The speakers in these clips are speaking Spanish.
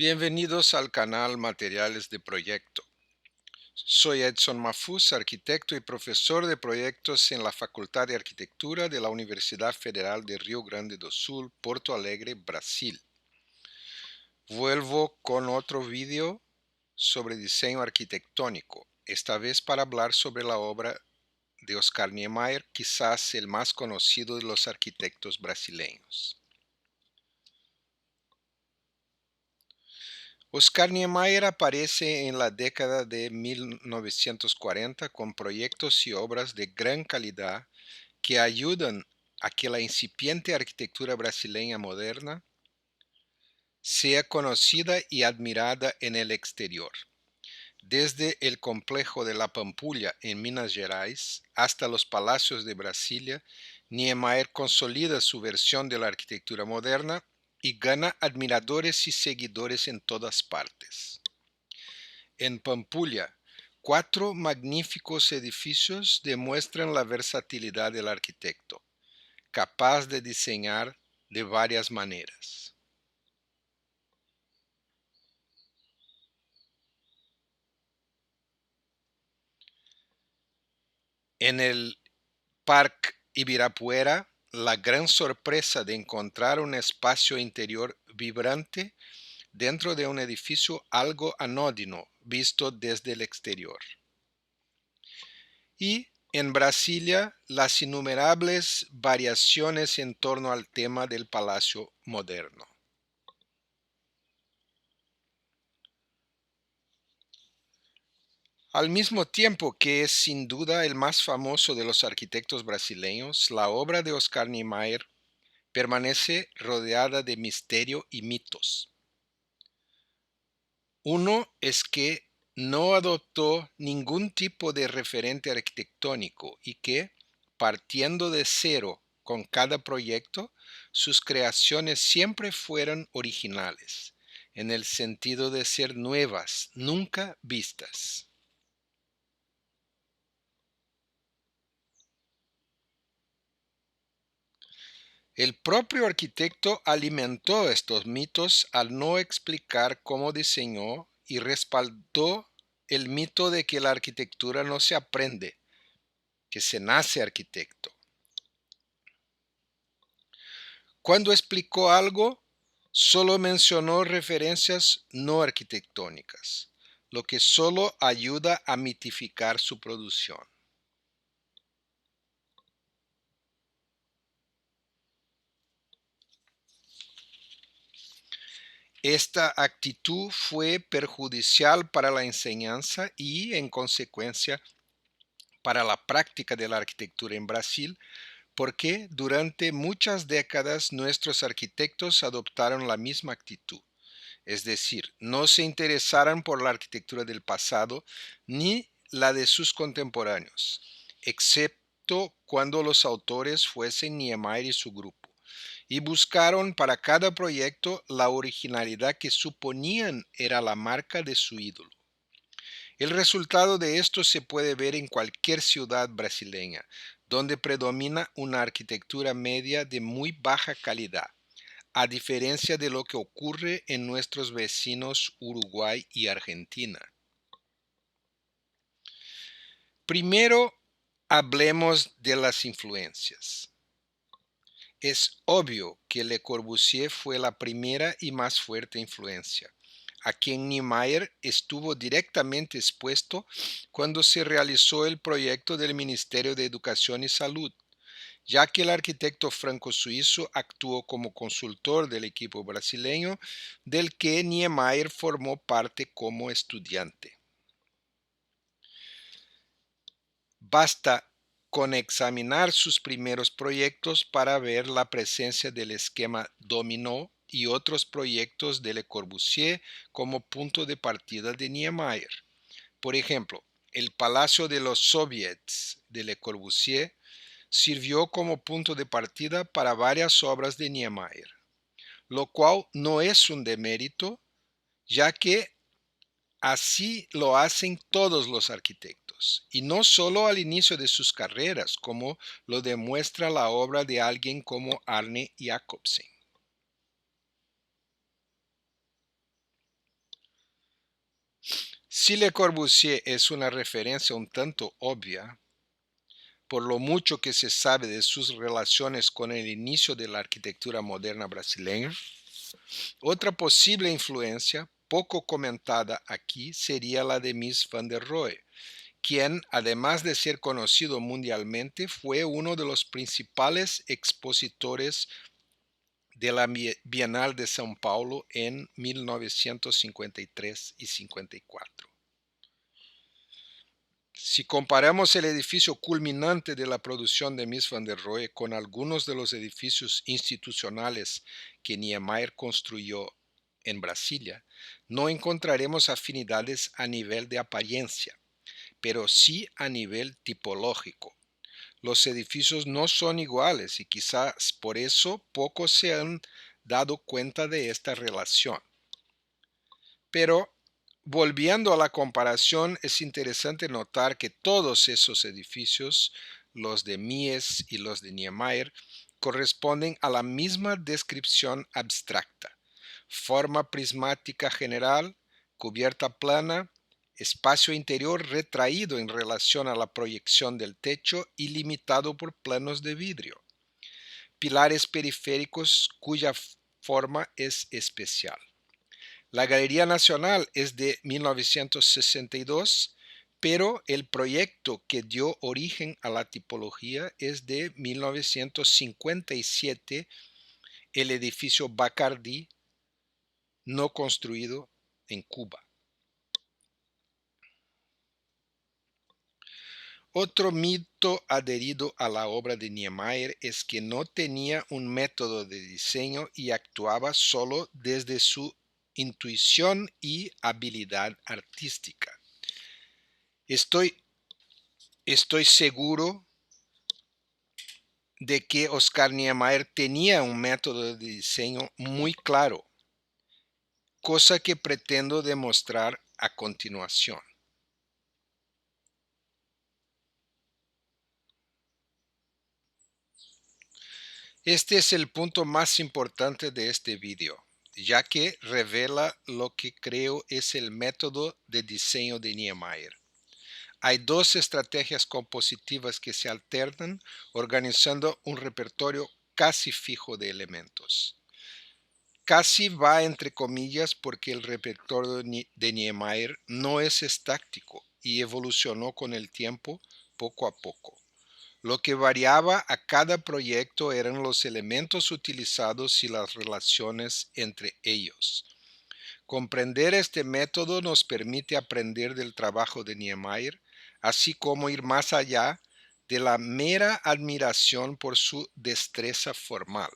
Bienvenidos al canal Materiales de Proyecto. Soy Edson Mafuz, arquitecto y profesor de proyectos en la Facultad de Arquitectura de la Universidad Federal de Rio Grande do Sul, Porto Alegre, Brasil. Vuelvo con otro vídeo sobre diseño arquitectónico, esta vez para hablar sobre la obra de Oscar Niemeyer, quizás el más conocido de los arquitectos brasileños. Oscar Niemeyer aparece en la década de 1940 con proyectos y obras de gran calidad que ayudan a que la incipiente arquitectura brasileña moderna sea conocida y admirada en el exterior. Desde el complejo de la Pampulha en Minas Gerais hasta los palacios de Brasilia, Niemeyer consolida su versión de la arquitectura moderna y gana admiradores y seguidores en todas partes. En Pampulha, 4 magníficos edificios demuestran la versatilidad del arquitecto, capaz de diseñar de varias maneras. En el Parque Ibirapuera, la gran sorpresa de encontrar un espacio interior vibrante dentro de un edificio algo anodino visto desde el exterior. Y en Brasilia, las innumerables variaciones en torno al tema del palacio moderno. Al mismo tiempo que es sin duda el más famoso de los arquitectos brasileños, la obra de Oscar Niemeyer permanece rodeada de misterio y mitos. Uno es que no adoptó ningún tipo de referente arquitectónico y que, partiendo de cero con cada proyecto, sus creaciones siempre fueron originales, en el sentido de ser nuevas, nunca vistas. El propio arquitecto alimentó estos mitos al no explicar cómo diseñó y respaldó el mito de que la arquitectura no se aprende, que se nace arquitecto. Cuando explicó algo, solo mencionó referencias no arquitectónicas, lo que solo ayuda a mitificar su producción. Esta actitud fue perjudicial para la enseñanza y, en consecuencia, para la práctica de la arquitectura en Brasil, porque durante muchas décadas nuestros arquitectos adoptaron la misma actitud, es decir, no se interesaron por la arquitectura del pasado ni la de sus contemporáneos, excepto cuando los autores fuesen Niemeyer y su grupo, y buscaron para cada proyecto la originalidad que suponían era la marca de su ídolo. El resultado de esto se puede ver en cualquier ciudad brasileña, donde predomina una arquitectura media de muy baja calidad, a diferencia de lo que ocurre en nuestros vecinos Uruguay y Argentina. Primero, hablemos de las influencias. Es obvio que Le Corbusier fue la primera y más fuerte influencia, a quien Niemeyer estuvo directamente expuesto cuando se realizó el proyecto del Ministerio de Educación y Salud, ya que el arquitecto franco-suizo actuó como consultor del equipo brasileño del que Niemeyer formó parte como estudiante. Basta con examinar sus primeros proyectos para ver la presencia del esquema dominó y otros proyectos de Le Corbusier como punto de partida de Niemeyer. Por ejemplo, el Palacio de los Soviets de Le Corbusier sirvió como punto de partida para varias obras de Niemeyer, lo cual no es un demérito, ya que así lo hacen todos los arquitectos, y no solo al inicio de sus carreras, como lo demuestra la obra de alguien como Arne Jacobsen. Si Le Corbusier es una referencia un tanto obvia, por lo mucho que se sabe de sus relaciones con el inicio de la arquitectura moderna brasileña, otra posible influencia, poco comentada aquí, sería la de Mies van der Rohe, quien, además de ser conocido mundialmente, fue uno de los principales expositores de la Bienal de São Paulo en 1953 y 54. Si comparamos el edificio culminante de la producción de Mies van der Rohe con algunos de los edificios institucionales que Niemeyer construyó en Brasilia, no encontraremos afinidades a nivel de apariencia, pero sí a nivel tipológico. Los edificios no son iguales y quizás por eso pocos se han dado cuenta de esta relación. Pero volviendo a la comparación, es interesante notar que todos esos edificios, los de Mies y los de Niemeyer, corresponden a la misma descripción abstracta: forma prismática general, cubierta plana, espacio interior retraído en relación a la proyección del techo y limitado por planos de vidrio, pilares periféricos cuya forma es especial. La Galería Nacional es de 1962, pero el proyecto que dio origen a la tipología es de 1957, el edificio Bacardi, no construido en Cuba. Otro mito adherido a la obra de Niemeyer es que no tenía un método de diseño y actuaba solo desde su intuición y habilidad artística. Estoy seguro de que Oscar Niemeyer tenía un método de diseño muy claro, cosa que pretendo demostrar a continuación. Este es el punto más importante de este video, ya que revela lo que creo es el método de diseño de Niemeyer. Hay dos estrategias compositivas que se alternan, organizando un repertorio casi fijo de elementos. Casi va entre comillas porque el repertorio de Niemeyer no es estático y evolucionó con el tiempo poco a poco. Lo que variaba a cada proyecto eran los elementos utilizados y las relaciones entre ellos. Comprender este método nos permite aprender del trabajo de Niemeyer, así como ir más allá de la mera admiración por su destreza formal.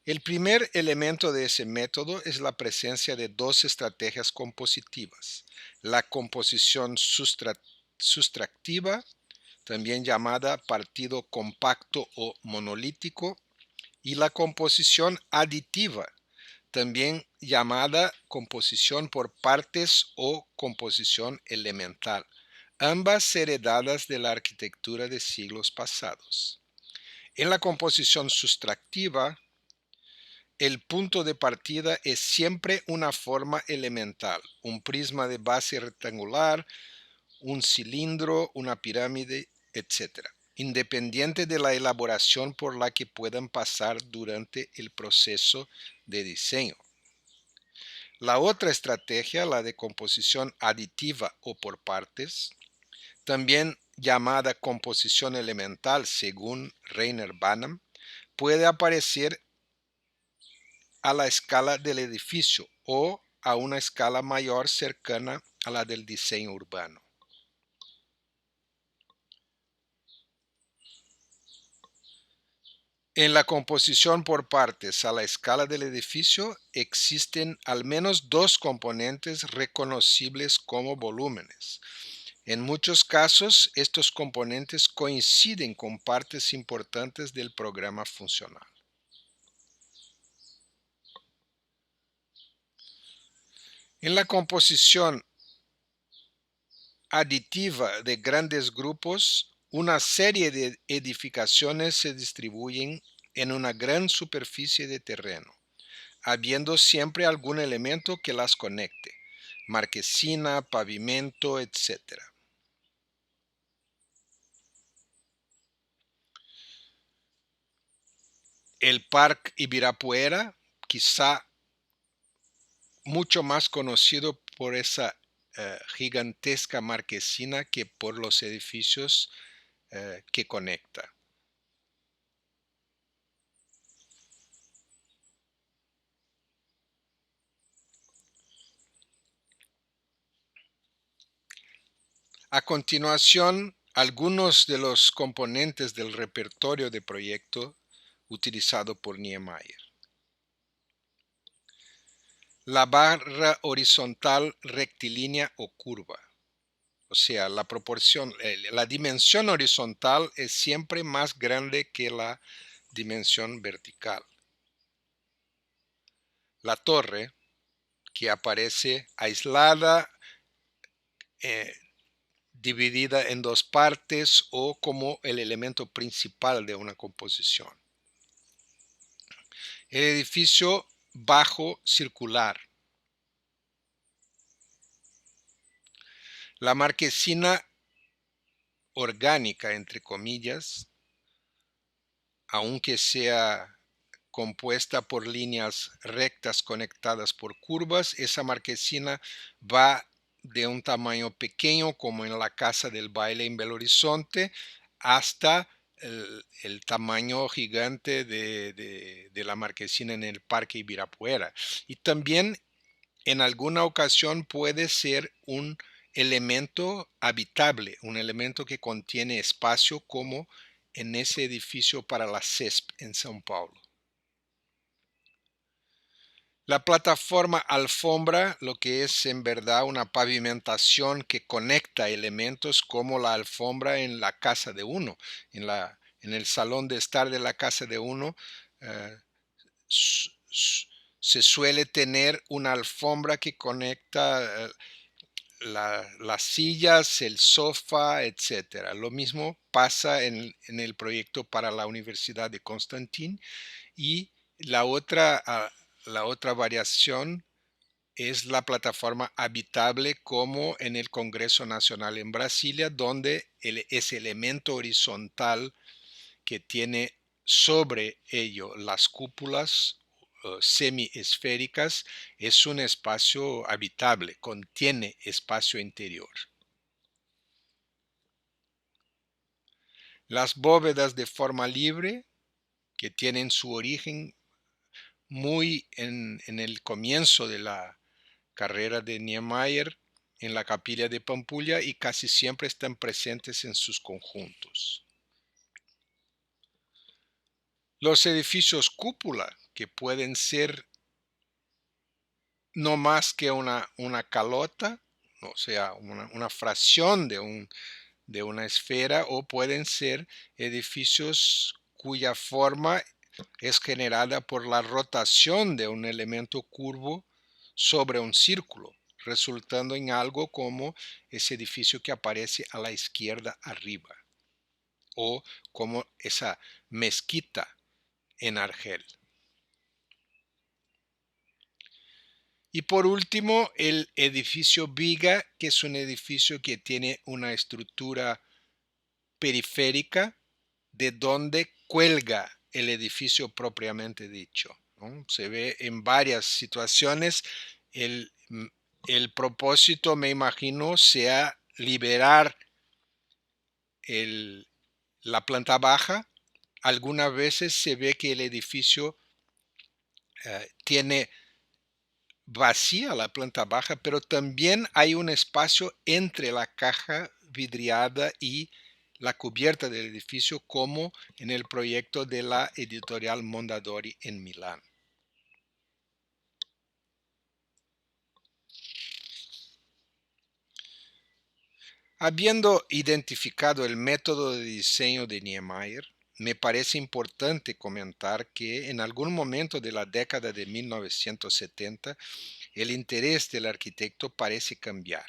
El primer elemento de ese método es la presencia de dos estrategias compositivas: la composición sustractiva, también llamada partido compacto o monolítico, y la composición aditiva, también llamada composición por partes o composición elemental, ambas heredadas de la arquitectura de siglos pasados. En la composición sustractiva, el punto de partida es siempre una forma elemental, un prisma de base rectangular, un cilindro, una pirámide, etc., independiente de la elaboración por la que puedan pasar durante el proceso de diseño. La otra estrategia, la de composición aditiva o por partes, también llamada composición elemental según Rainer Banham, puede aparecer a la escala del edificio o a una escala mayor cercana a la del diseño urbano. En la composición por partes a la escala del edificio existen al menos dos componentes reconocibles como volúmenes. En muchos casos, estos componentes coinciden con partes importantes del programa funcional. En la composición aditiva de grandes grupos, una serie de edificaciones se distribuyen en una gran superficie de terreno. habiendo siempre algún elemento que las conecte, marquesina, pavimento, etc. El Parque Ibirapuera, quizá mucho más conocido por esa gigantesca marquesina que por los edificios que conecta. A continuación, algunos de los componentes del repertorio de proyecto utilizado por Niemeyer. La barra horizontal rectilínea o curva. O sea, la proporción, la dimensión horizontal es siempre más grande que la dimensión vertical. La torre, que aparece aislada, dividida en dos partes o como el elemento principal de una composición. El edificio bajo circular. La marquesina orgánica, entre comillas, aunque sea compuesta por líneas rectas conectadas por curvas, esa marquesina va de un tamaño pequeño, como en la Casa del Baile en Belo Horizonte, hasta el tamaño gigante de la marquesina en el Parque Ibirapuera. Y también en alguna ocasión puede ser un elemento habitable, un elemento que contiene espacio, como en ese edificio para la CESP en São Paulo. La plataforma alfombra, lo que es en verdad una pavimentación que conecta elementos, como la alfombra en la casa de uno, en el salón de estar de la casa de uno. eh, Se suele tener una alfombra que conecta las sillas, el sofá, etc. Lo mismo pasa en el proyecto para la Universidad de Constantin. Y la otra variación es la plataforma habitable, como en el Congreso Nacional en Brasilia, donde ese elemento horizontal que tiene sobre ello las cúpulas semiesféricas es un espacio habitable, contiene espacio interior. Las bóvedas de forma libre, que tienen su origen muy en el comienzo de la carrera de Niemeyer en la capilla de Pampulha, y casi siempre están presentes en sus conjuntos. Los edificios cúpula, que pueden ser no más que una calota, o sea, una fracción de una esfera, o pueden ser edificios cuya forma es generada por la rotación de un elemento curvo sobre un círculo, resultando en algo como ese edificio que aparece a la izquierda arriba, o como esa mezquita en Argel. Y por último, el edificio viga, que es un edificio que tiene una estructura periférica de donde cuelga el edificio propiamente dicho, ¿no? Se ve en varias situaciones. El, el propósito, me imagino, sea liberar la planta baja. Algunas veces se ve que el edificio tiene vacía la planta baja, pero también hay un espacio entre la caja vidriada y la cubierta del edificio, como en el proyecto de la editorial Mondadori en Milán. Habiendo identificado el método de diseño de Niemeyer, me parece importante comentar que en algún momento de la década de 1970, el interés del arquitecto parece cambiar,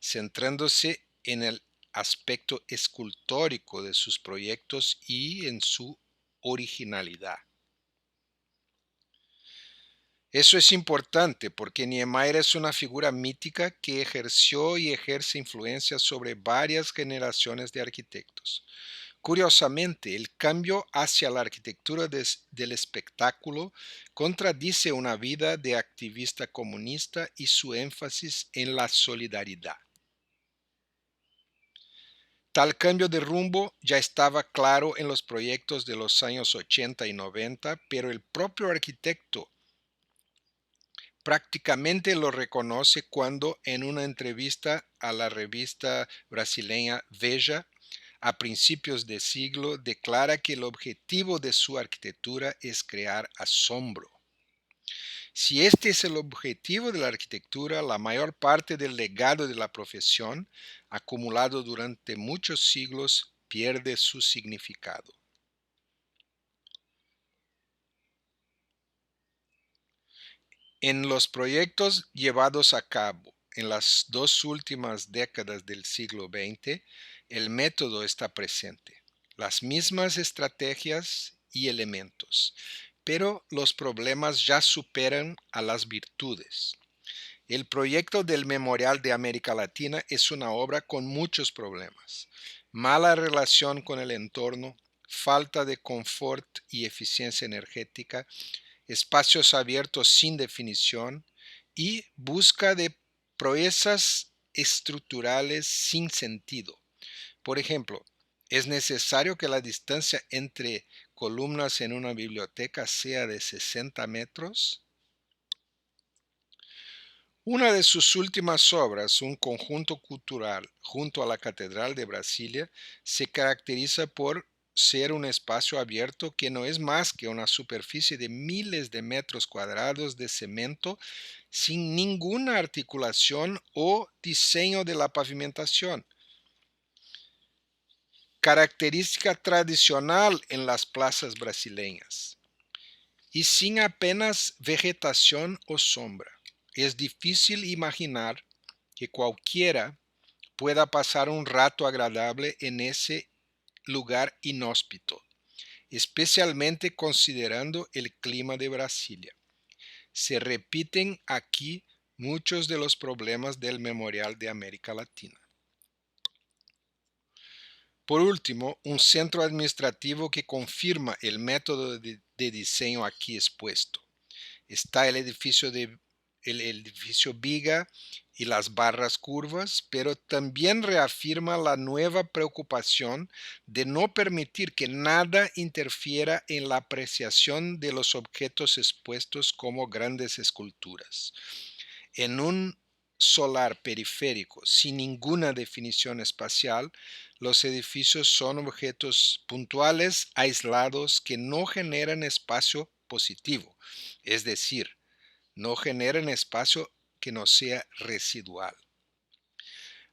centrándose en el aspecto escultórico de sus proyectos y en su originalidad. Eso es importante porque Niemeyer es una figura mítica que ejerció y ejerce influencia sobre varias generaciones de arquitectos. Curiosamente, el cambio hacia la arquitectura del espectáculo contradice una vida de activista comunista y su énfasis en la solidaridad. Tal cambio de rumbo ya estaba claro en los proyectos de los años 80 y 90, pero el propio arquitecto prácticamente lo reconoce cuando en una entrevista a la revista brasileña Veja a principios de siglo declara que el objetivo de su arquitectura es crear asombro. Si este es el objetivo de la arquitectura, la mayor parte del legado de la profesión, acumulado durante muchos siglos, pierde su significado. En los proyectos llevados a cabo en las dos últimas décadas del siglo XX, el método está presente, las mismas estrategias y elementos, pero los problemas ya superan a las virtudes. El proyecto del Memorial de América Latina es una obra con muchos problemas. Mala relación con el entorno, falta de confort y eficiencia energética, espacios abiertos sin definición y busca de proezas estructurales sin sentido. Por ejemplo, es necesario que la distancia entre columnas en una biblioteca sea de 60 metros. Una de sus últimas obras, un conjunto cultural junto a la Catedral de Brasilia, se caracteriza por ser un espacio abierto que no es más que una superficie de miles de metros cuadrados de cemento sin ninguna articulación o diseño de la pavimentación. Característica tradicional en las plazas brasileñas. Y sin apenas vegetación o sombra. Es difícil imaginar que cualquiera pueda pasar un rato agradable en ese lugar inhóspito, especialmente considerando el clima de Brasilia. Se repiten aquí muchos de los problemas del Memorial de América Latina. Por último, un centro administrativo que confirma el método de diseño aquí expuesto. Está el edificio viga y las barras curvas, pero también reafirma la nueva preocupación de no permitir que nada interfiera en la apreciación de los objetos expuestos como grandes esculturas. En un solar periférico sin ninguna definición espacial, los edificios son objetos puntuales, aislados, que no generan espacio positivo, es decir, no generan espacio que no sea residual.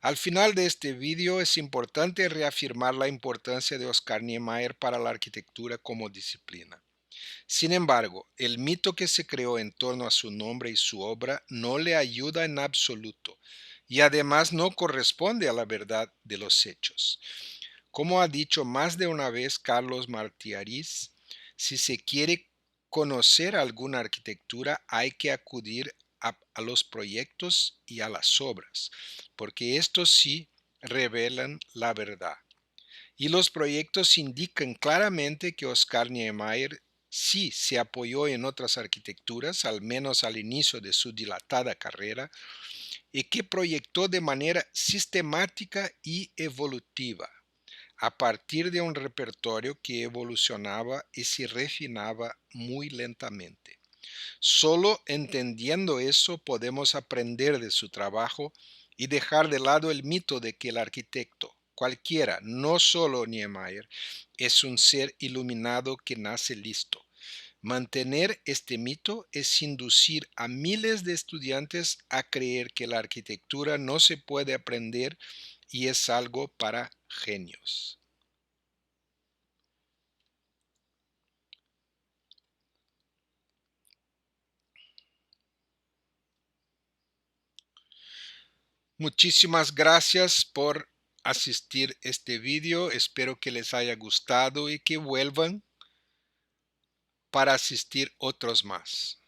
Al final de este vídeo es importante reafirmar la importancia de Oscar Niemeyer para la arquitectura como disciplina. Sin embargo, el mito que se creó en torno a su nombre y su obra no le ayuda en absoluto y además no corresponde a la verdad de los hechos. Como ha dicho más de una vez Carlos Martiariz, si se quiere conocer alguna arquitectura hay que acudir a los proyectos y a las obras, porque estos sí revelan la verdad. Y los proyectos indican claramente que Oscar Niemeyer sí se apoyó en otras arquitecturas, al menos al inicio de su dilatada carrera, y que proyectó de manera sistemática y evolutiva, a partir de un repertorio que evolucionaba y se refinaba muy lentamente. Solo entendiendo eso podemos aprender de su trabajo y dejar de lado el mito de que el arquitecto, cualquiera, no solo Niemeyer, es un ser iluminado que nace listo. Mantener este mito es inducir a miles de estudiantes a creer que la arquitectura no se puede aprender y es algo para genios. Muchísimas gracias por asistir a este vídeo. Espero que les haya gustado y que vuelvan para asistir otros más.